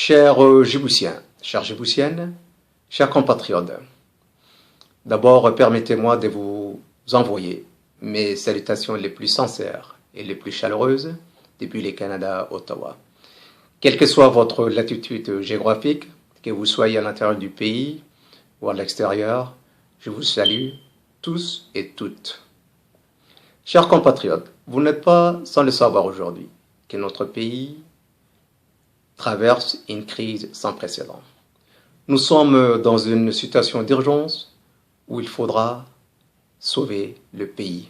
Chers Djiboutiens, chères Djiboutiennes, chers compatriotes, d'abord permettez-moi de vous envoyer mes salutations les plus sincères et les plus chaleureuses depuis le Canada, Ottawa. Quelle que soit votre latitude géographique, que vous soyez à l'intérieur du pays ou à l'extérieur, je vous salue tous et toutes. Chers compatriotes, vous n'êtes pas sans le savoir aujourd'hui que notre pays traverse une crise sans précédent. Nous sommes dans une situation d'urgence où il faudra sauver le pays.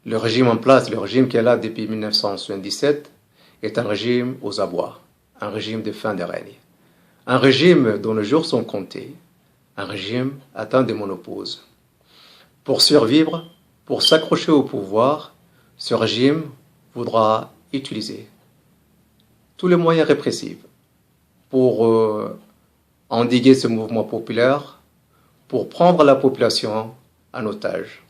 Le régime en place, le régime qui est là depuis 1977, est un régime aux abois, un régime de fin de règne, un régime dont les jours sont comptés, un régime atteint de monopause. Pour survivre, pour s'accrocher au pouvoir, ce régime voudra utiliser tous les moyens répressifs pour endiguer ce mouvement populaire, pour prendre la population en otage.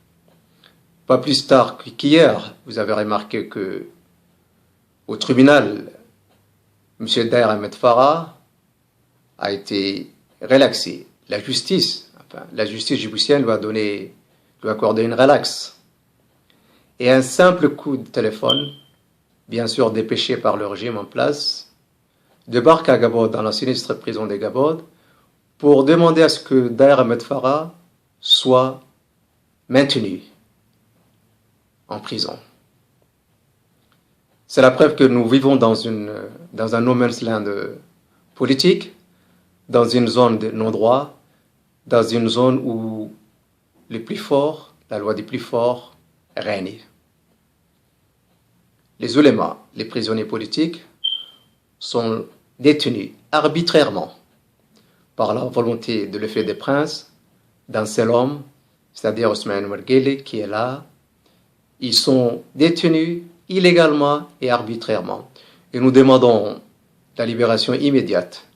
Pas plus tard qu'hier, vous avez remarqué que au tribunal, M. Daher Ahmed Farah a été relaxé. La justice djiboutienne lui a accordé une relaxe. Et un simple coup de téléphone, bien sûr dépêché par le régime en place, débarque à Gabod, dans la sinistre prison de Gabod, pour demander à ce que Daher Ahmed Farah soit maintenu en prison. C'est la preuve que nous vivons dans un no man's land politique, dans une zone de non-droit, dans une zone où les plus forts, la loi des plus forts, règne. Les ulémas, les prisonniers politiques, sont détenus arbitrairement par la volonté de l'effet des princes d'un seul homme, c'est-à-dire Ousmane Ouarguelle, qui est là. Ils sont détenus illégalement et arbitrairement. Et nous demandons la libération immédiate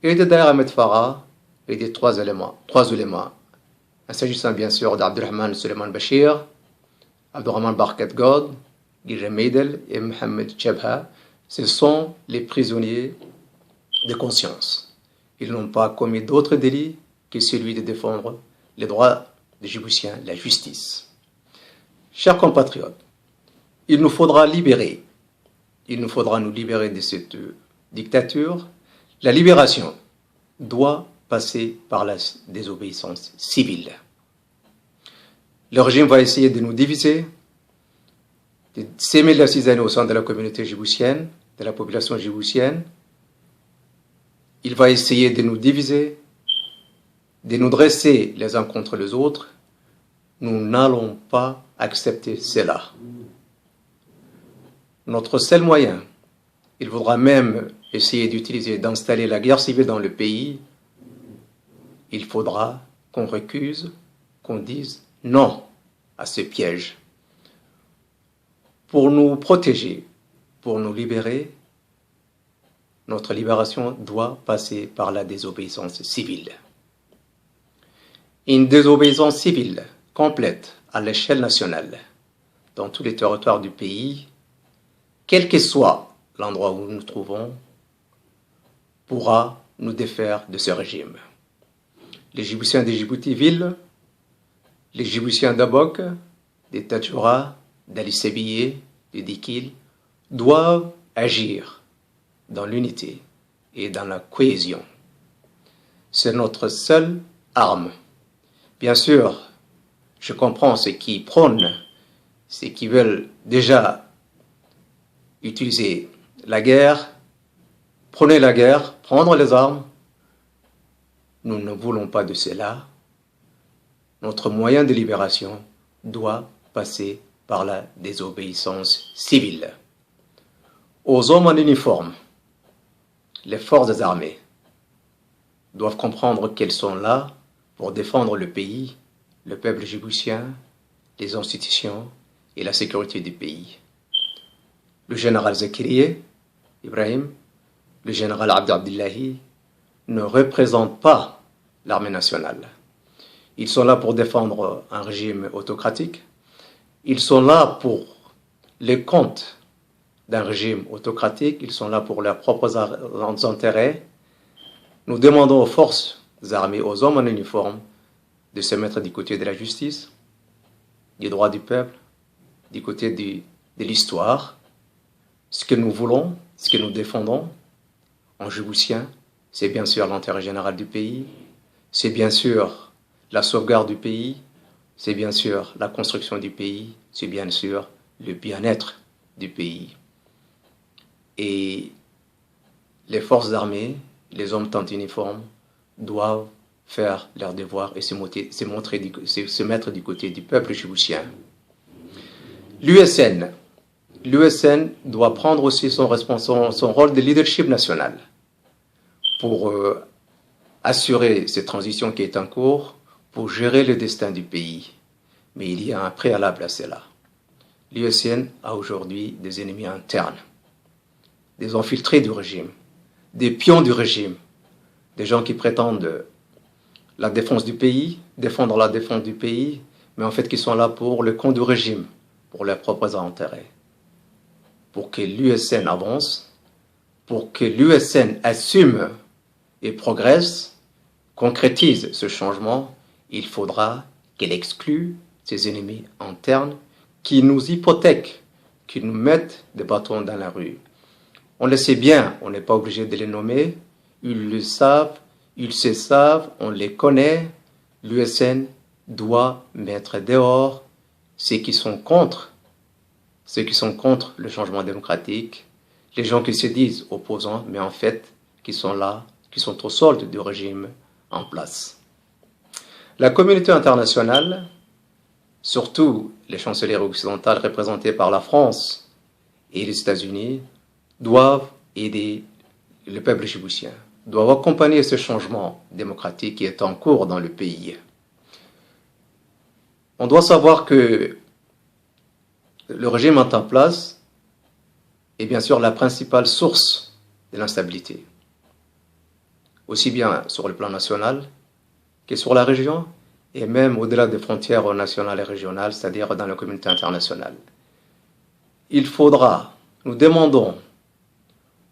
et de Daher Ahmed Farah et des trois ulémas. Il s'agissant bien sûr d'Abdelrahman Suleiman Bachir, Abdelrahman Barkat God, Guilhem Meidel et Mohamed Jabha. Ce sont les prisonniers de conscience. Ils n'ont pas commis d'autre délit que celui de défendre les droits des Djiboutiens, la justice. Chers compatriotes, il nous faudra nous libérer de cette dictature. La libération doit passer par la désobéissance civile. Le régime va essayer de nous diviser, de s'aimer la cisaille au sein de la communauté djiboutienne, de la population djiboutienne. Il va essayer de nous diviser, de nous dresser les uns contre les autres. Nous n'allons pas accepter cela. Notre seul moyen, il faudra même essayer d'installer la guerre civile dans le pays. Il faudra qu'on recuse, qu'on dise non à ce piège. Pour nous protéger, pour nous libérer, notre libération doit passer par la désobéissance civile. Une désobéissance civile complète à l'échelle nationale, dans tous les territoires du pays, quel que soit l'endroit où nous nous trouvons, pourra nous défaire de ce régime. Les Djiboutiens de Djibouti-Ville, les Djiboutiens d'Abok, des Tadjoura, d'Ali Sébié, de Dikil, doivent agir dans l'unité et dans la cohésion. C'est notre seule arme. Bien sûr, je comprends ceux qui prônent, ceux qui veulent déjà utiliser la guerre, prenez la guerre, prendre les armes. Nous ne voulons pas de cela. Notre moyen de libération doit passer par la désobéissance civile. Aux hommes en uniforme, les forces armées doivent comprendre qu'elles sont là pour défendre le pays, le peuple djiboutien, les institutions et la sécurité du pays. Le général Zakirié, Ibrahim, le général Abdillahi ne représentent pas l'armée nationale. Ils sont là pour défendre un régime autocratique. Ils sont là pour les comptes d'un régime autocratique, ils sont là pour leurs propres intérêts. Nous demandons aux forces armées, aux hommes en uniforme, de se mettre du côté de la justice, des droits du peuple, du côté de l'histoire. Ce que nous voulons, ce que nous défendons en Djiboutien, c'est bien sûr l'intérêt général du pays, c'est bien sûr la sauvegarde du pays, c'est bien sûr la construction du pays, c'est bien sûr le bien-être du pays. Et les forces armées, les hommes en uniforme, doivent faire leur devoir et se mettre du côté du peuple djiboutien. L'USN doit prendre aussi son rôle de leadership national pour assurer cette transition qui est en cours, pour gérer le destin du pays. Mais il y a un préalable à cela. L'USN a aujourd'hui des ennemis internes, des infiltrés du régime, des pions du régime, des gens qui prétendent la défense du pays, défendre la défense du pays, mais en fait qui sont là pour le compte du régime, pour leurs propres intérêts. Pour que l'USN avance, pour que l'USN assume et progresse, concrétise ce changement, il faudra qu'elle exclue ses ennemis internes qui nous hypothèquent, qui nous mettent des bâtons dans la rue. On le sait bien, on n'est pas obligé de les nommer, ils le savent, ils se savent, on les connaît. L'USN doit mettre dehors ceux qui sont contre le changement démocratique, les gens qui se disent opposants, mais en fait qui sont là, qui sont au solde du régime en place. La communauté internationale, surtout les chancelières occidentales représentées par la France et les États-Unis, doivent aider le peuple djiboutien, doivent accompagner ce changement démocratique qui est en cours dans le pays. On doit savoir que le régime en place est bien sûr la principale source de l'instabilité, aussi bien sur le plan national que sur la région, et même au-delà des frontières nationales et régionales, c'est-à-dire dans la communauté internationale. Il faudra, nous demandons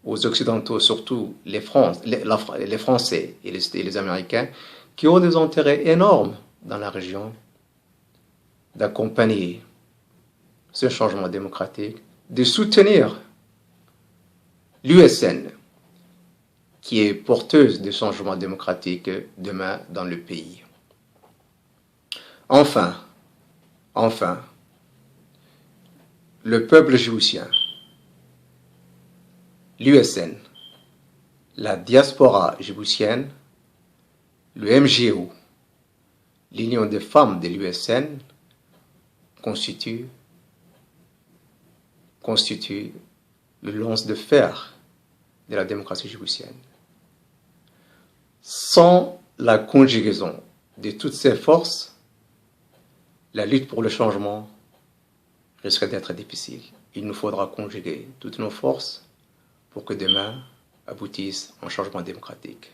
aux Occidentaux, surtout les Français et les Américains, qui ont des intérêts énormes dans la région, d'accompagner ce changement démocratique, de soutenir l'USN, qui est porteuse de changements démocratiques demain dans le pays. Enfin, le peuple djiboutien, l'USN, la diaspora djiboutienne, le MGO, l'Union des femmes de l'USN constitue le lance de fer de la démocratie djiboutienne. Sans la conjugaison de toutes ces forces, la lutte pour le changement risque d'être difficile. Il nous faudra conjuguer toutes nos forces pour que demain aboutisse un changement démocratique.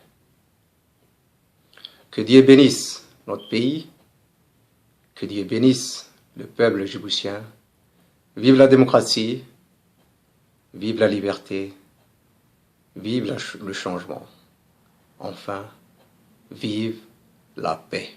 Que Dieu bénisse notre pays, que Dieu bénisse le peuple djiboutien. Vive la démocratie, vive la liberté, vive le changement. Enfin, vive la paix.